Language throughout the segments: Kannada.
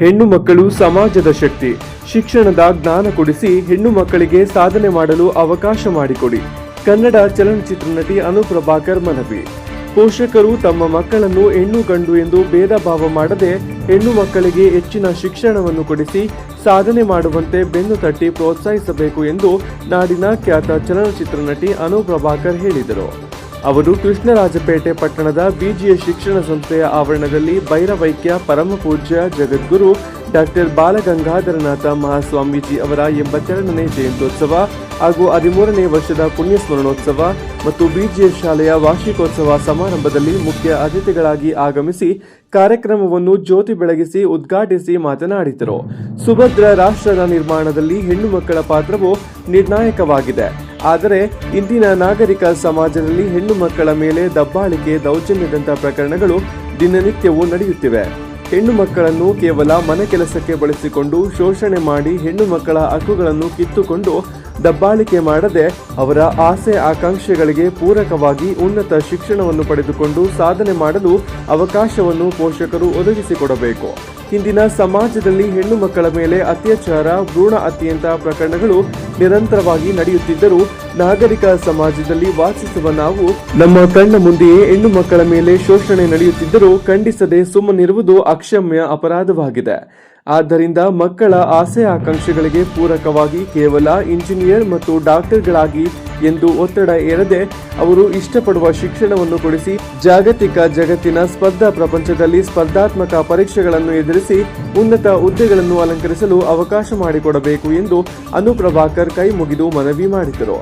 ಹೆಣ್ಣು ಮಕ್ಕಳು ಸಮಾಜದ ಶಕ್ತಿ. ಶಿಕ್ಷಣದ ಜ್ಞಾನ ಕೊಡಿಸಿ ಹೆಣ್ಣು ಮಕ್ಕಳಿಗೆ ಸಾಧನೆ ಮಾಡಲು ಅವಕಾಶ ಮಾಡಿಕೊಡಿ. ಕನ್ನಡ ಚಲನಚಿತ್ರ ನಟಿ ಅನು ಪ್ರಭಾಕರ್ ಮನವಿ. ಪೋಷಕರು ತಮ್ಮ ಮಕ್ಕಳನ್ನು ಹೆಣ್ಣು ಗಂಡು ಎಂದು ಭೇದ ಭಾವ ಮಾಡದೆ ಹೆಣ್ಣು ಮಕ್ಕಳಿಗೆ ಹೆಚ್ಚಿನ ಶಿಕ್ಷಣವನ್ನು ಕೊಡಿಸಿ ಸಾಧನೆ ಮಾಡುವಂತೆ ಬೆನ್ನು ತಟ್ಟಿ ಪ್ರೋತ್ಸಾಹಿಸಬೇಕು ಎಂದು ನಾಡಿನ ಖ್ಯಾತ ಚಲನಚಿತ್ರ ನಟಿ ಅನು ಪ್ರಭಾಕರ್ ಹೇಳಿದರು. ಅವರು ಕೃಷ್ಣರಾಜಪೇಟೆ ಪಟ್ಟಣದ ಬಿಜಿಎಸ್ ಶಿಕ್ಷಣ ಸಂಸ್ಥೆಯ ಆವರಣದಲ್ಲಿ ಭೈರವೈಕ್ಯ ಪರಮ ಪೂಜ್ಯ ಜಗದ್ಗುರು ಡಾಕ್ಟರ್ ಬಾಲಗಂಗಾಧರನಾಥ ಮಹಾಸ್ವಾಮೀಜಿ ಅವರ 82ನೇ ಜಯಂತ್ಯೋತ್ಸವ ಹಾಗೂ 13ನೇ ವರ್ಷದ ಪುಣ್ಯಸ್ಮರಣೋತ್ಸವ ಮತ್ತು ಬಿಜಿಎಸ್ ಶಾಲೆಯ ವಾರ್ಷಿಕೋತ್ಸವ ಸಮಾರಂಭದಲ್ಲಿ ಮುಖ್ಯ ಅತಿಥಿಗಳಾಗಿ ಆಗಮಿಸಿ ಕಾರ್ಯಕ್ರಮವನ್ನು ಜ್ಯೋತಿ ಬೆಳಗಿಸಿ ಉದ್ಘಾಟಿಸಿ ಮಾತನಾಡಿದರು. ಸುಭದ್ರ ರಾಷ್ಟ್ರದ ನಿರ್ಮಾಣದಲ್ಲಿ ಹೆಣ್ಣು ಮಕ್ಕಳ ಪಾತ್ರವು ನಿರ್ಣಾಯಕವಾಗಿದೆ. ಆದರೆ ಇಂದಿನ ನಾಗರಿಕ ಸಮಾಜದಲ್ಲಿ ಹೆಣ್ಣು ಮಕ್ಕಳ ಮೇಲೆ ದಬ್ಬಾಳಿಕೆ, ದೌರ್ಜನ್ಯದಂತಹ ಪ್ರಕರಣಗಳು ದಿನನಿತ್ಯವೂ ನಡೆಯುತ್ತಿವೆ. ಹೆಣ್ಣು ಮಕ್ಕಳನ್ನು ಕೇವಲ ಮನೆ ಕೆಲಸಕ್ಕೆ ಬಳಸಿಕೊಂಡು ಶೋಷಣೆ ಮಾಡಿ ಹೆಣ್ಣು ಮಕ್ಕಳ ಹಕ್ಕುಗಳನ್ನು ಕಿತ್ತುಕೊಂಡು ದಬ್ಬಾಳಿಕೆ ಮಾಡದೆ ಅವರ ಆಸೆ ಆಕಾಂಕ್ಷೆಗಳಿಗೆ ಪೂರಕವಾಗಿ ಉನ್ನತ ಶಿಕ್ಷಣವನ್ನು ಪಡೆದುಕೊಂಡು ಸಾಧನೆ ಮಾಡಲು ಅವಕಾಶವನ್ನು ಪೋಷಕರು ಒದಗಿಸಿಕೊಡಬೇಕು. ಇಂದಿನ ಸಮಾಜದಲ್ಲಿ ಹೆಣ್ಣು ಮಕ್ಕಳ ಮೇಲೆ ಅತ್ಯಾಚಾರ, ಭ್ರೂಣ ಹತ್ಯೆಯಂತಹ ಪ್ರಕರಣಗಳು ನಿರಂತರವಾಗಿ ನಡೆಯುತ್ತಿದ್ದರೂ ನಾಗರಿಕ ಸಮಾಜದಲ್ಲಿ ವಾಸಿಸುವ ನಾವು ನಮ್ಮ ಕಣ್ಣ ಮುಂದೆಯೇ ಹೆಣ್ಣು ಮಕ್ಕಳ ಮೇಲೆ ಶೋಷಣೆ ನಡೆಯುತ್ತಿದ್ದರೂ ಖಂಡಿಸದೆ ಸುಮ್ಮನಿರುವುದು ಅಕ್ಷಮ್ಯ ಅಪರಾಧವಾಗಿದೆ. ಆದ್ದರಿಂದ ಮಕ್ಕಳ ಆಸೆ ಆಕಾಂಕ್ಷೆಗಳಿಗೆ ಪೂರಕವಾಗಿ ಕೇವಲ ಇಂಜಿನಿಯರ್ ಮತ್ತು ಡಾಕ್ಟರ್ಗಳಾಗಿ ಎಂದು ಒತ್ತಡ ಹೇರದೆ ಅವರು ಇಷ್ಟಪಡುವ ಶಿಕ್ಷಣವನ್ನು ಕೊಡಿಸಿ ಜಾಗತಿಕ ಜಗತ್ತಿನ ಸ್ಪರ್ಧಾ ಪ್ರಪಂಚದಲ್ಲಿ ಸ್ಪರ್ಧಾತ್ಮಕ ಪರೀಕ್ಷೆಗಳನ್ನು ಎದುರಿಸಿ ಉನ್ನತ ಹುದ್ದೆಗಳನ್ನು ಅಲಂಕರಿಸಲು ಅವಕಾಶ ಮಾಡಿಕೊಡಬೇಕು ಎಂದು ಅನು ಪ್ರಭಾಕರ್ ಕೈ ಮುಗಿದು ಮನವಿ ಮಾಡಿದರು.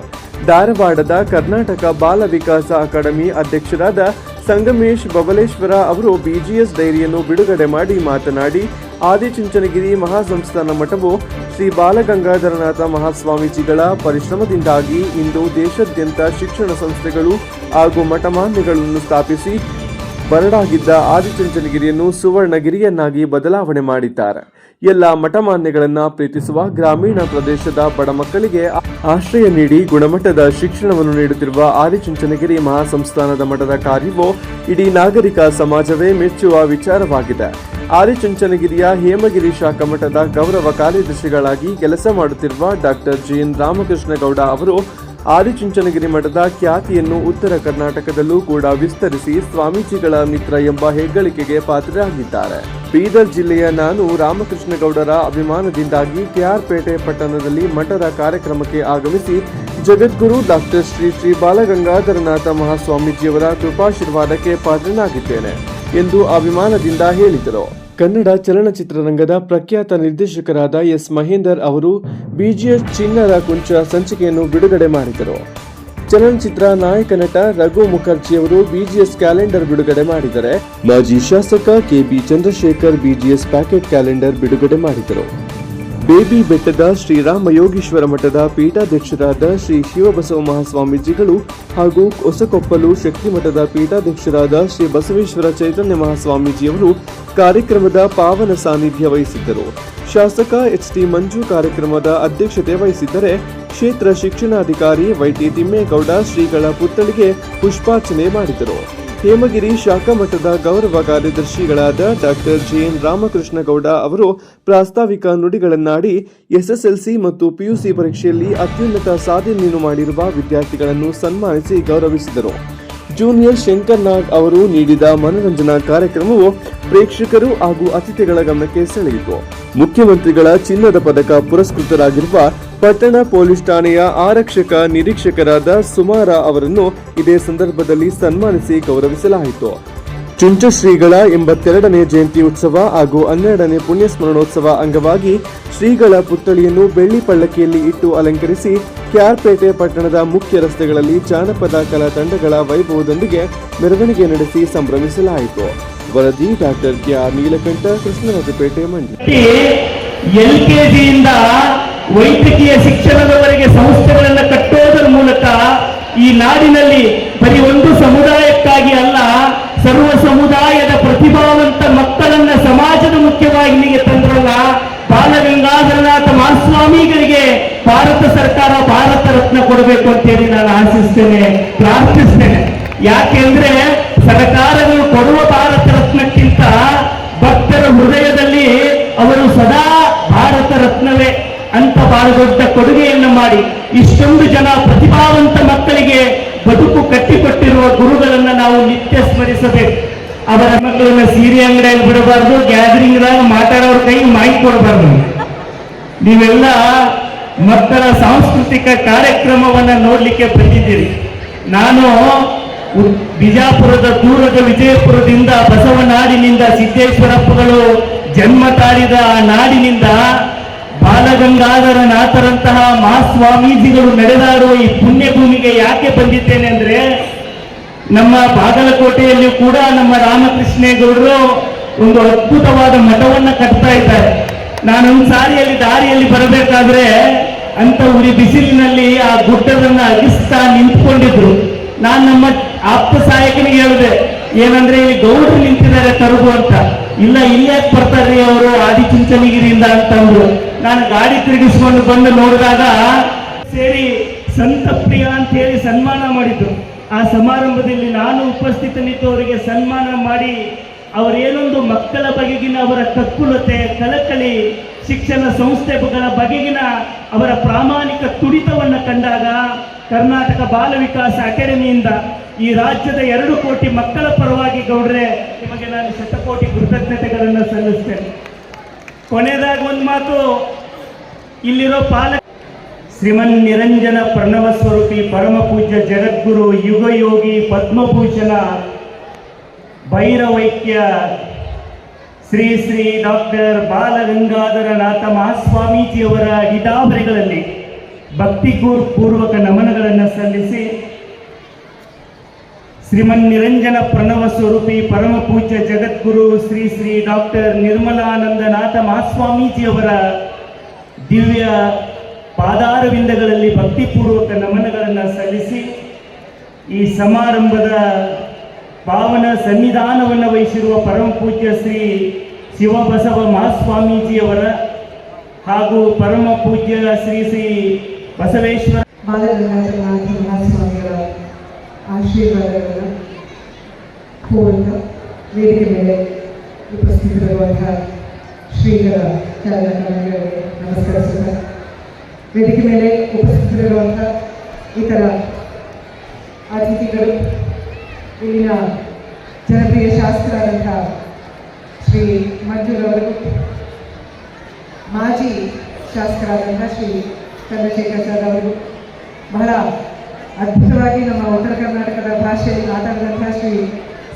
ಧಾರವಾಡದ ಕರ್ನಾಟಕ ಬಾಲ ವಿಕಾಸ ಅಕಾಡೆಮಿ ಅಧ್ಯಕ್ಷರಾದ ಸಂಗಮೇಶ್ ಬಬಲೇಶ್ವರ ಅವರು ಬಿಜಿಎಸ್ ಡೈರಿಯನ್ನು ಬಿಡುಗಡೆ ಮಾಡಿ ಮಾತನಾಡಿ, ಆದಿಚುಂಚನಗಿರಿ ಮಹಾಸಂಸ್ಥಾನ ಮಠವು ಶ್ರೀ ಬಾಲಗಂಗಾಧರನಾಥ ಮಹಾಸ್ವಾಮೀಜಿಗಳ ಪರಿಶ್ರಮದಿಂದಾಗಿ ಇಂದು ದೇಶಾದ್ಯಂತ ಶಿಕ್ಷಣ ಸಂಸ್ಥೆಗಳು ಹಾಗೂ ಮಠಮಾನ್ಯಗಳನ್ನು ಸ್ಥಾಪಿಸಿ ಬರಡಾಗಿದ್ದ ಆದಿಚುಂಚನಗಿರಿಯನ್ನು ಸುವರ್ಣಗಿರಿಯನ್ನಾಗಿ ಬದಲಾವಣೆ ಮಾಡಿದ್ದಾರೆ. ಎಲ್ಲ ಮಠಮಾನ್ಯಗಳನ್ನ ಪ್ರೀತಿಸುವ ಗ್ರಾಮೀಣ ಪ್ರದೇಶದ ಬಡ ಮಕ್ಕಳಿಗೆ ಆಶ್ರಯ ನೀಡಿ ಗುಣಮಟ್ಟದ ಶಿಕ್ಷಣವನ್ನು ನೀಡುತ್ತಿರುವ ಆದಿಚುಂಚನಗಿರಿ ಮಹಾಸಂಸ್ಥಾನದ ಮಠದ ಕಾರ್ಯವು ಇಡೀ ನಾಗರಿಕ ಸಮಾಜವೇ ಮೆಚ್ಚುವ ವಿಚಾರವಾಗಿದೆ. ಆದಿಚುಂಚನಗಿರಿಯ ಹೇಮಗಿರಿ ಶಾಖಾ ಮಠದ ಗೌರವ ಕಾರ್ಯದರ್ಶಿಗಳಾಗಿ ಕೆಲಸ ಮಾಡುತ್ತಿರುವ ಡಾಕ್ಟರ್ ಜಿಎನ್ ರಾಮಕೃಷ್ಣಗೌಡ ಅವರು ಆದಿಚುಂಚನಗಿರಿ ಮಠದ ಖ್ಯಾತಿಯನ್ನು ಉತ್ತರ ಕರ್ನಾಟಕದಲ್ಲೂ ಕೂಡ ವಿಸ್ತರಿಸಿ ಸ್ವಾಮೀಜಿಗಳ ಮಿತ್ರ ಎಂಬ ಹೆಗ್ಗಳಿಕೆಗೆ ಪಾತ್ರರಾಗಿದ್ದಾರೆ. ಬೀದರ್ ಜಿಲ್ಲೆಯ ನಾನು ರಾಮಕೃಷ್ಣಗೌಡರ ಅಭಿಮಾನದಿಂದಾಗಿ ಕೆಆರ್ಪೇಟೆ ಪಟ್ಟಣದಲ್ಲಿ ಮಠದ ಕಾರ್ಯಕ್ರಮಕ್ಕೆ ಆಗಮಿಸಿ ಜಗದ್ಗುರು ಡಾಕ್ಟರ್ ಶ್ರೀ ಬಾಲಗಂಗಾಧರನಾಥ ಮಹಾಸ್ವಾಮೀಜಿಯವರ ಕೃಪಾಶೀರ್ವಾದಕ್ಕೆ ಪಾತ್ರನಾಗಿದ್ದೇನೆ ಎಂದು ಅಭಿಮಾನದಿಂದ ಹೇಳಿದರು. ಕನ್ನಡ ಚಲನಚಿತ್ರರಂಗದ ಪ್ರಖ್ಯಾತ ನಿರ್ದೇಶಕರಾದ ಎಸ್ ಮಹೇಂದರ್ ಅವರು ಬಿಜಿಎಸ್ ಚಿಣ್ಣರ ಕುಂಚ ಸಂಚಿಕೆಯನ್ನು ಬಿಡುಗಡೆ ಮಾಡಿದರು. ಚಲನಚಿತ್ರ ನಾಯಕ ನಟ ರಘು ಮುಖರ್ಜಿಯವರು ಬಿಜಿಎಸ್ ಕ್ಯಾಲೆಂಡರ್ ಬಿಡುಗಡೆ ಮಾಡಿದರೆ, ಮಾಜಿ ಶಾಸಕ KB Chandrashekhar BGS packet calendar ಬಿಡುಗಡೆ ಮಾಡಿದರು. ಬೇಬಿ ಬೆಟ್ಟದ ಶ್ರೀರಾಮ ಯೋಗೀಶ್ವರ ಮಠದ ಪೀಠಾಧ್ಯಕ್ಷರಾದ ಶ್ರೀ ಶಿವಬಸವ ಮಹಾಸ್ವಾಮೀಜಿಗಳು ಹಾಗೂ ಹೊಸಕೊಪ್ಪಲು ಶಕ್ತಿ ಮಠದ ಪೀಠಾಧ್ಯಕ್ಷರಾದ ಶ್ರೀ ಬಸವೇಶ್ವರ ಚೈತನ್ಯ ಮಹಾಸ್ವಾಮೀಜಿಯವರು ಕಾರ್ಯಕ್ರಮದ ಪಾವನ ಸಾನ್ನಿಧ್ಯ ವಹಿಸಿದ್ದರು. ಶಾಸಕ ಎಚ್ಟಿ ಮಂಜು ಕಾರ್ಯಕ್ರಮದ ಅಧ್ಯಕ್ಷತೆ ವಹಿಸಿದ್ದರೆ, ಕ್ಷೇತ್ರ ಶಿಕ್ಷಣಾಧಿಕಾರಿ ವೈಟಿ ತಿಮ್ಮೇಗೌಡ ಶ್ರೀಗಳ ಪುತ್ಥಳಿಗೆ ಪುಷ್ಪಾರ್ಚನೆ ಮಾಡಿದರು. ಹೇಮಗಿರಿ ಶಾಖಾ ಮಠದ ಗೌರವ ಕಾರ್ಯದರ್ಶಿಗಳಾದ ಡಾಕ್ಟರ್ ಜಿಎನ್ ರಾಮಕೃಷ್ಣಗೌಡ ಅವರು ಪ್ರಾಸ್ತಾವಿಕ ನುಡಿಗಳನ್ನಾಡಿ ಎಸ್ಎಸ್ಎಲ್ಸಿ ಮತ್ತು ಪಿಯುಸಿ ಪರೀಕ್ಷೆಯಲ್ಲಿ ಅತ್ಯುನ್ನತ ಸಾಧನೆಯನ್ನು ಮಾಡಿರುವ ವಿದ್ಯಾರ್ಥಿಗಳನ್ನು ಸನ್ಮಾನಿಸಿ ಗೌರವಿಸಿದರು. ಜೂನಿಯರ್ ಶಂಕರ್ ನಾಗ್ ಅವರು ನೀಡಿದ ಮನರಂಜನಾ ಕಾರ್ಯಕ್ರಮವು ಪ್ರೇಕ್ಷಕರು ಹಾಗೂ ಅತಿಥಿಗಳ ಗಮನಕ್ಕೆ ಸೆಳೆಯಿತು. ಮುಖ್ಯಮಂತ್ರಿಗಳ ಚಿನ್ನದ ಪದಕ ಪುರಸ್ಕೃತರಾಗಿರುವ ಪಟ್ಟಣ ಪೊಲೀಸ್ ಠಾಣೆಯ ಆರಕ್ಷಕ ನಿರೀಕ್ಷಕರಾದ ಸುಮಾರ ಅವರನ್ನು ಇದೇ ಸಂದರ್ಭದಲ್ಲಿ ಸನ್ಮಾನಿಸಿ ಗೌರವಿಸಲಾಯಿತು. ಚುಂಚಶ್ರೀಗಳ 82ನೇ ಜಯಂತಿ ಉತ್ಸವ ಹಾಗೂ 12ನೇ ಪುಣ್ಯಸ್ಮರಣೋತ್ಸವ ಅಂಗವಾಗಿ ಶ್ರೀಗಳ ಪುತ್ಥಳಿಯನ್ನು ಬೆಳ್ಳಿ ಪಲ್ಲಕ್ಕಿಯಲ್ಲಿ ಇಟ್ಟು ಅಲಂಕರಿಸಿ ಕೆಆರ್ಪೇಟೆ ಪಟ್ಟಣದ ಮುಖ್ಯ ರಸ್ತೆಗಳಲ್ಲಿ ಜಾನಪದ ಕಲಾ ತಂಡಗಳ ವೈಭವದೊಂದಿಗೆ ಮೆರವಣಿಗೆ ನಡೆಸಿ ಸಂಭ್ರಮಿಸಲಾಯಿತು. ವರದಿ ಡಾಕ್ಟರ್ ಕೆಆರ್ ನೀಲಕಂಠ, ಕೃಷ್ಣರಾಜಪೇಟೆ, ಮಂಡ್ಯ. ಎಲ್ಕೆಜಿಯಿಂದ ವೈದ್ಯಕೀಯ ಶಿಕ್ಷಣದವರೆಗೆ ಸಂಸ್ಥೆಗಳನ್ನು ಕಟ್ಟೋದರ ಮೂಲಕ ಈ ನಾಡಿನಲ್ಲಿ ಬರೀ ಒಂದು ಸಮುದಾಯಕ್ಕಾಗಿ ಅಲ್ಲ, ಸರ್ವ ಸಮುದಾಯದ ಪ್ರತಿಭಾವಂತ ಮಕ್ಕಳನ್ನ ಸಮಾಜದ ಮುಖ್ಯವಾಹಿನಿಗೆ ತಂದ್ರಲ್ಲ ಬಾಲಗಂಗಾಧರನಾಥ ಮಹಾಸ್ವಾಮಿಗಳಿಗೆ ಭಾರತ ಸರ್ಕಾರ ಭಾರತ ರತ್ನ ಕೊಡಬೇಕು ಅಂತೇಳಿ ನಾನು ಆಶಿಸ್ತೇನೆ, ಪ್ರಾರ್ಥಿಸ್ತೇನೆ. ಯಾಕೆಂದ್ರೆ ಸರ್ಕಾರಗಳು ಕೊಡುವ ಭಾರತ ರತ್ನಕ್ಕಿಂತ ಭಕ್ತರ ಹೃದಯದಲ್ಲಿ ಅವರ ಸದಾ ಭಾರತ ರತ್ನವೇ ಅಂತ ಬಹಳ ದೊಡ್ಡ ಕೊಡುಗೆಯನ್ನು ಮಾಡಿ ಇಷ್ಟೊಂದು ಜನ ಪ್ರತಿಭಾವಂತ ಮಕ್ಕಳಿಗೆ ಬದುಕು ಕಟ್ಟಿಕೊಟ್ಟಿರುವ ಗುರುಗಳನ್ನ ನಾವು ನಿತ್ಯ ಸ್ಮರಿಸಬೇಕು. ಅವರ ಮಕ್ಕಳನ್ನ ಸೀರೆ ಅಂಗಡಿಯಲ್ಲಿ ಬಿಡಬಾರ್ದು, ಗ್ಯಾದರಿಂಗ್ದಾಗ ಮಾತಾಡೋರ ಕೈ ಮಾಹಿತಿ ಕೊಡಬಾರ್ದು. ನೀವೆಲ್ಲ ಮಕ್ಕಳ ಸಾಂಸ್ಕೃತಿಕ ಕಾರ್ಯಕ್ರಮವನ್ನ ನೋಡ್ಲಿಕ್ಕೆ ಬಂದಿದ್ದೀರಿ. ನಾನು ಬಿಜಾಪುರದ ದೂರದ ವಿಜಯಪುರದಿಂದ ಬಸವನಾಡಿನಿಂದ ಸಿದ್ದೇಶ್ವರಪ್ಪಗಳು ಜನ್ಮ ತಾಳಿದ ಆ ನಾಡಿನಿಂದ ಬಾಲಗಂಗಾಧರ ನಾಥರಂತಹ ಮಹಾಸ್ವಾಮೀಜಿಗಳು ನಡೆದಾಡುವ ಈ ಪುಣ್ಯ ಭೂಮಿಗೆ ಯಾಕೆ ಬಂದಿದ್ದೇನೆ ಅಂದ್ರೆ, ನಮ್ಮ ಬಾಗಲಕೋಟೆಯಲ್ಲಿ ಕೂಡ ನಮ್ಮ ರಾಮಕೃಷ್ಣೇಗೌಡರು ಒಂದು ಅದ್ಭುತವಾದ ಮಠವನ್ನ ಕಟ್ತಾ ಇದ್ದಾರೆ. ನಾನೊಂದು ಸಾರಿಯಲ್ಲಿ ದಾರಿಯಲ್ಲಿ ಬರಬೇಕಾದ್ರೆ ಅಂತ ಉರಿ ಬಿಸಿಲಿನಲ್ಲಿ ಆ ಗುಡ್ಡದನ್ನ ಅಗಿಸ್ತಾ ನಿಂತ್ಕೊಂಡಿದ್ರು. ನಾನು ನಮ್ಮ ಆಪ್ತ ಸಹಾಯಕನಿಗೆ ಹೇಳಿದೆ, ಏನಂದ್ರೆ ಇಲ್ಲಿ ಗೌಡರು ನಿಂತಿದ್ದಾರೆ ತರುಗು ಅಂತ. ಇಲ್ಲ, ಇಲ್ಲಾಕ್ ಬರ್ತಾರ್ರಿ ಅವರು ಆದಿಚುಂಚನಗಿರಿಯಿಂದ ಅಂತಂದ್ರು. ನಾನು ಗಾಡಿ ತಿರುಗಿಸ್ಕೊಂಡು ಬಂದು ನೋಡಿದಾಗ ಸೇರಿ ಸಂತಪ್ರಿಯ ಅಂತ ಹೇಳಿ ಸನ್ಮಾನ ಮಾಡಿದ್ರು. ಆ ಸಮಾರಂಭದಲ್ಲಿ ನಾನು ಉಪಸ್ಥಿತನಿದ್ದು ಅವರಿಗೆ ಸನ್ಮಾನ ಮಾಡಿ ಅವರೇನೊಂದು ಮಕ್ಕಳ ಬಗೆಗಿನ ಅವರ ಕಕ್ಕುಲತೆ, ಕಳಕಳಿ, ಶಿಕ್ಷಣ ಸಂಸ್ಥೆಗಳ ಬಗೆಗಿನ ಅವರ ಪ್ರಾಮಾಣಿಕ ತುಡಿತವನ್ನು ಕಂಡಾಗ ಕರ್ನಾಟಕ ಬಾಲ ವಿಕಾಸ ಅಕಾಡೆಮಿಯಿಂದ ಈ ರಾಜ್ಯದ 2 ಕೋಟಿ ಮಕ್ಕಳ ಪರವಾಗಿ ಗೌಡ್ರೆ ನಿಮಗೆ ನಾನು ಶತಕೋಟಿ ಕೃತಜ್ಞತೆಗಳನ್ನು ಸಲ್ಲಿಸ್ತೇನೆ. ಕೊನೆಯದಾಗಿ ಒಂದು ಮಾತು, ಇಲ್ಲಿರೋ ಪಾಲಕ ಶ್ರೀಮನ್ ನಿರಂಜನ ಪ್ರಣವ ಸ್ವರೂಪಿ ಪರಮ ಪೂಜ್ಯ ಜಗದ್ಗುರು ಯುಗ ಯೋಗಿ ಪದ್ಮಭೂಷಣ ಭೈರವೈಕ್ಯ ಶ್ರೀ ಶ್ರೀ ಡಾಕ್ಟರ್ ಬಾಲಗಂಗಾಧರ ನಾಥ ಮಹಾಸ್ವಾಮೀಜಿಯವರ ಹಿತಾವರಿಗಳಲ್ಲಿ ಭಕ್ತಿಪೂರ್ವಕ ನಮನಗಳನ್ನು ಸಲ್ಲಿಸಿ, ಶ್ರೀಮನ್ ನಿರಂಜನ ಪ್ರಣವ ಸ್ವರೂಪಿ ಪರಮ ಪೂಜ್ಯ ಜಗದ್ಗುರು ಶ್ರೀ ಶ್ರೀ ಡಾಕ್ಟರ್ ನಿರ್ಮಲಾನಂದನಾಥ ಮಹಾಸ್ವಾಮೀಜಿಯವರ ದಿವ್ಯ ಪಾದಾರವಿಂದಗಳಲ್ಲಿ ಭಕ್ತಿಪೂರ್ವಕ ನಮನಗಳನ್ನು ಸಲ್ಲಿಸಿ, ಈ ಸಮಾರಂಭದ ಪಾವನ ಸನ್ನಿಧಾನವನ್ನು ವಹಿಸಿರುವ ಪರಮ ಪೂಜ್ಯ ಶ್ರೀ ಶಿವಬಸವ ಮಹಾಸ್ವಾಮೀಜಿಯವರ ಹಾಗೂ ಪರಮ ಪೂಜ್ಯ ಶ್ರೀ ಶ್ರೀ ಬಸವೇಶ್ವರ ಬಾಲಗಂಗಾಧರನಾಥ ಮಹಾಸ್ವಾಮಿಗಳ ಆಶೀರ್ವಾದಗಳನ್ನು ಕೋರುತ್ತಾ ವೇದಿಕೆ ಮೇಲೆ ಉಪಸ್ಥಿತರಿರುವಂತಹ ಶ್ರೀಗಳ ಚಾಲಕರಿಗೆ ನಮಸ್ಕರಿಸುತ್ತಾ, ವೇದಿಕೆ ಮೇಲೆ ಉಪಸ್ಥಿತರಿರುವಂತಹ ಇತರ ಅತಿಥಿಗಳು, ಇಲ್ಲಿನ ಜನಪ್ರಿಯ ಶಾಸಕರಾದಂಥ ಶ್ರೀ ಮಂಜುರವರು, ಮಾಜಿ ಶಾಸಕರಾದಂಥ ಶ್ರೀ ಚಂದ್ರಶೇಖರ್ ಸರ್ ಅವರು, ಬಹಳ ಅದ್ಭುತವಾಗಿ ನಮ್ಮ ಉತ್ತರ ಕರ್ನಾಟಕದ ಭಾಷೆಯಲ್ಲಿ ಮಾತಾಡಿದಂಥ ಶ್ರೀ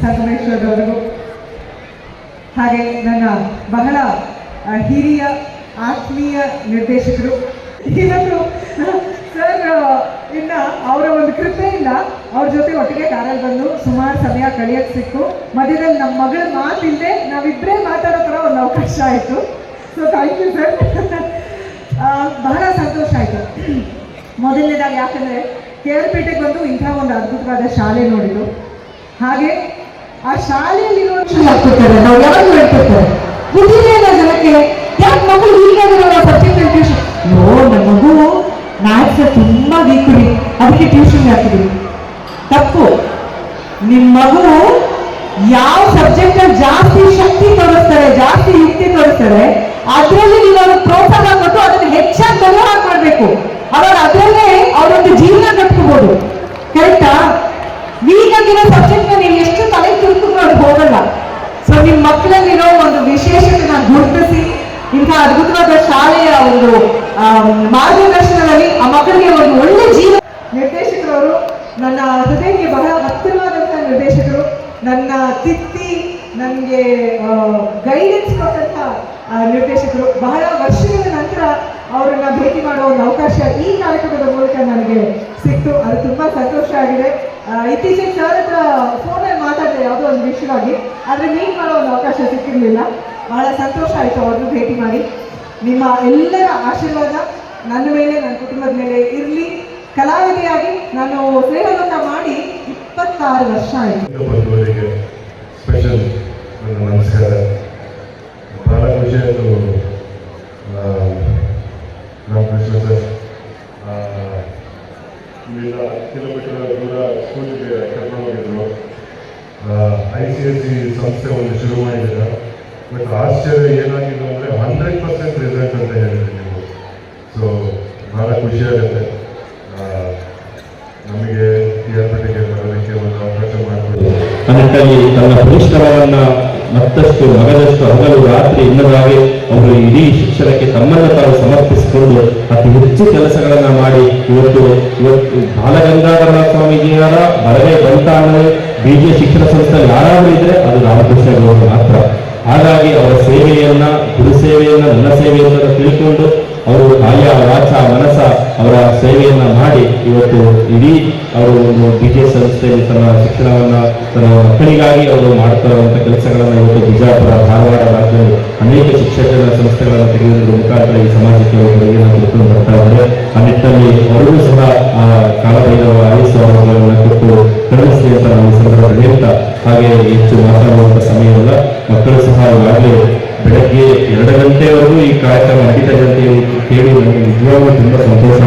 ಸಂಗಮೇಶ್ವರ್ ಅವರಿಗೂ, ಹಾಗೆ ನನ್ನ ಬಹಳ ಹಿರಿಯ ಆತ್ಮೀಯ ನಿರ್ದೇಶಕರು. ಇವತ್ತು ಸರ್ ಇನ್ನು ಅವರ ಒಂದು ಕೃಪೆಯಿಂದ ಅವ್ರ ಜೊತೆ ಒಟ್ಟಿಗೆ ಕಾರಲ್ಲಿ ಬಂದು ಸುಮಾರು ಸಮಯ ಕಳೆಯೋಕ್ಕೆ ಸಿಕ್ಕು. ಮಧ್ಯದಲ್ಲಿ ನಮ್ಮ ಮಗಳ ಮಾತಿಲ್ಲದೆ ನಾವಿಬ್ಬರೇ ಮಾತಾಡೋ ಥರ ಒಂದು ಅವಕಾಶ ಆಯಿತು. ಸೊ ಥ್ಯಾಂಕ್ ಯು ಸರ್, ಬಹಳ ಸಂತೋಷ ಆಯಿತು. ಮೊದಲನೇದಾಗಿ ಯಾಕಂದರೆ KR ಪೇಟೆಗೆ ಬಂದು ಇಂಥ ಒಂದು ಅದ್ಭುತವಾದ ಶಾಲೆ ನೋಡಿದ್ದು, ಹಾಗೆ ಆ ಶಾಲೆಯಲ್ಲಿರೋ ಆಗ್ತಿರ್ತಾರೆ. ನಾವು ಯಾವಾಗ ಹೇಳ್ತಿರ್ತಾರೆ ಬುದ್ಧಿನೇನ ಜನಕ್ಕೆ, ಯಾಕೆ ಮಕ್ಕಳು ಈಗಾಗಿರೋ ಸಬ್ಜೆಕ್ಟ್ ಟ್ಯೂಷನ್, ನನ್ನ ಮಗು ಮ್ಯಾಥ್ಸ್ ತುಂಬ ವೀಕ್ ರೀ, ಅದಕ್ಕೆ ಟ್ಯೂಷನ್ಗೆ ಹಾಕಿದ್ವಿ. ತಪ್ಪು. ನಿಮ್ಮ ಮಗು ಯಾವ ಸಬ್ಜೆಕ್ಟಲ್ಲಿ ಜಾಸ್ತಿ ಶಕ್ತಿ ತೋರಿಸ್ತಾರೆ, ಜಾಸ್ತಿ ಯುಕ್ತಿ ತೋರಿಸ್ತಾರೆ, ಅದರಲ್ಲಿ ನೀವು ಅವ್ರಿಗೆ ಪ್ರೋತ್ಸಾಹ ಕೊಟ್ಟು ಅದನ್ನು ಹೆಚ್ಚಾಗಿ ಬರೋ ಹಾಗೆ ಮಾಡಬೇಕು. ಅವಾಗ ಅದರಲ್ಲೇ ಅವರೊಂದು ಜೀವನ ಕಟ್ಕೋಬಹುದು. ಕರೆಕ್ಟಾ? ವೀಗಾಗಿರೋ ಸಬ್ಜೆಕ್ಟ್ನ ನೀವು ಎಷ್ಟು ತಲೆ ತಿರುಗಿದ್ರು ಅವ್ರಿಗೆ ಹೋಗಲ್ಲ. ಸೊ ನಿಮ್ಮ ಮಕ್ಕಳಲ್ಲಿರೋ ಒಂದು ವಿಶೇಷತೆನ ಗುರುತಿಸಿ ಇಂಥ ಅದ್ಭುತವಾದ ಶಾಲೆಯ ಒಂದು ಮಾರ್ಗದರ್ಶನದಲ್ಲಿ ಆ ಮಕ್ಕಳಿಗೆ ಒಂದು ಒಳ್ಳೆ ಜೀವನ. ನಿರ್ದೇಶಕರವರು ನನ್ನ ಹೃದಯಕ್ಕೆ ಬಹಳ ಹತ್ತಿರವಾದಂಥ ನಿರ್ದೇಶಕರು, ನನ್ನ ತಿತ್ತಿ ನನಗೆ ಗೈಡೆನ್ಸ್ ಕೊಟ್ಟಂಥ ನಿರ್ದೇಶಕರು. ಬಹಳ ವರ್ಷಗಳ ನಂತರ ಅವರನ್ನ ಭೇಟಿ ಮಾಡುವ ಒಂದು ಅವಕಾಶ ಈ ಕಾರ್ಯಕ್ರಮದ ಮೂಲಕ ನನಗೆ ಸಿಕ್ತು. ಅದು ತುಂಬ ಸಂತೋಷ ಆಗಿದೆ. ಇತ್ತೀಚೆಗೆ ಸರ್ ಹತ್ರ ಫೋನಲ್ಲಿ ಮಾತಾಡಿದೆ ಯಾವುದೋ ಒಂದು ವಿಷಯವಾಗಿ, ಆದರೆ ಮೀಟ್ ಮಾಡೋ ಒಂದು ಅವಕಾಶ ಸಿಕ್ಕಿರಲಿಲ್ಲ. ಬಹಳ ಸಂತೋಷ ಆಯಿತು ಅವ್ರನ್ನ ಭೇಟಿ ಮಾಡಿ. ನಿಮ್ಮ ಎಲ್ಲರ ಆಶೀರ್ವಾದ ನನ್ನ ಮೇಲೆ, ನನ್ನ ಕುಟುಂಬದ ಮೇಲೆ ಇರಲಿ. ಕಲಾವಿದೆಯಾಗಿ ನಾನು ಸೇವೆಯನ್ನು ಮಾಡಿ 26 ವರ್ಷ ಆಯಿತು. ಸ್ಪೆಷಲ್ ನಮಸ್ಕಾರ. ಬಹಳ ಖುಷಿ ಆಯಿತು ರಾಮಕೃಷ್ಣ ಸರ್ ಇಲ್ಲಿಂದ 10 ಕಿಲೋಮೀಟರ್ ದೂರ ಸ್ಕೂಲಿಗೆ ಕರ್ಕೊಂಡು ಹೋಗಿದ್ರು. ICSE ಸಂಸ್ಥೆ ಒಂದು ಶುರು ಮಾಡಿದ್ದಾರೆ. ಬಟ್ ಆಶ್ಚರ್ಯ ಏನಾಗಿದೆ ಅಂದರೆ 100% ನಿಟ್ಟಿನಲ್ಲಿ ತನ್ನ ಪರಿಶ್ರಮವನ್ನ ಮತ್ತಷ್ಟು ಮಗದಷ್ಟು ಹಗಲು ರಾತ್ರಿ ಎನ್ನದಾಗಿ ಅವರು ಇಡೀ ಶಿಕ್ಷಣಕ್ಕೆ ತಮ್ಮನ್ನು ತಾವು ಸಮರ್ಪಿಸಿಕೊಂಡು ಅತಿ ಹೆಚ್ಚು ಕೆಲಸಗಳನ್ನ ಮಾಡಿ ಇವತ್ತು ಬಾಲಗಂಗಾಧರ ಸ್ವಾಮೀಜಿಯವರ ಬರವೇ ಬಂತ ಅನ್ನೋದು ಬೀಜ ಶಿಕ್ಷಣ ಸಂಸ್ಥೆ ಯಾರಾದರೂ ಇದ್ರೆ ಅದು ರಾಮಕೃಷ್ಣ ಗೌಡರು ಮಾತ್ರ. ಹಾಗಾಗಿ ಅವರ ಸೇವೆಯನ್ನ, ಗುರು ಸೇವೆಯನ್ನ, ನನ್ನ ಸೇವೆಯನ್ನ ತಿಳ್ಕೊಂಡು ಅವರು ಕಾಯ ವಾಚ ಮನಸ ಅವರ ಸೇವೆಯನ್ನ ಮಾಡಿ ಇವತ್ತು ಇಡೀ ಅವರು ಒಂದು ಬಿಜೆ ಸಂಸ್ಥೆಯಲ್ಲಿ ತನ್ನ ಶಿಕ್ಷಣವನ್ನ ತನ್ನ ಮಕ್ಕಳಿಗಾಗಿ ಅವರು ಮಾಡ್ತಾ ಇರುವಂತಹ ಕೆಲಸಗಳನ್ನ ಇವತ್ತು ಬಿಜಾಪುರ, ಧಾರವಾಡ ರಾಜ್ಯದಲ್ಲಿ ಅನೇಕ ಶಿಕ್ಷಕರ ಸಂಸ್ಥೆಗಳನ್ನು ತೆಗೆದುಕೊಳ್ಳುವ ಮುಖಾಂತರ ಈ ಸಮಾಜಕ್ಕೆ ಅವರು ಕೊಡುಗೆಯನ್ನು ಕೊಟ್ಟು ಬರ್ತಾ ಇದ್ದಾರೆ. ಆ ನಿಟ್ಟಿನಲ್ಲಿ ಅವರಿಗೂ ಸಹ ಆ ಕಾಲಭೈರವ ಆಯುಷ್ ಅವರುಗಳನ್ನು ಕೊಟ್ಟು ಕರುಣಿಸಿ ಅಂತ ನಾವು ಈ ಸಂದರ್ಭದಲ್ಲಿ ಹೇಳ್ತಾ, ಹಾಗೆ ಹೆಚ್ಚು ಮಾತನಾಡುವಂತ ಸಮಯವಲ್ಲ. ಮಕ್ಕಳು ಸಹ ಈಗಾಗಲೇ ಬೆಳಗ್ಗೆ 2 ಗಂಟೆವರೆಗೂ ಈ ಕಾರ್ಯಕ್ರಮ ನಡೀತಾ ಇದೆ ಅಂತ ಕೇಳಿ ನನಗೆ ನಿಜವಾಗ್ಲೂ ತುಂಬಾ ಸಂತೋಷ.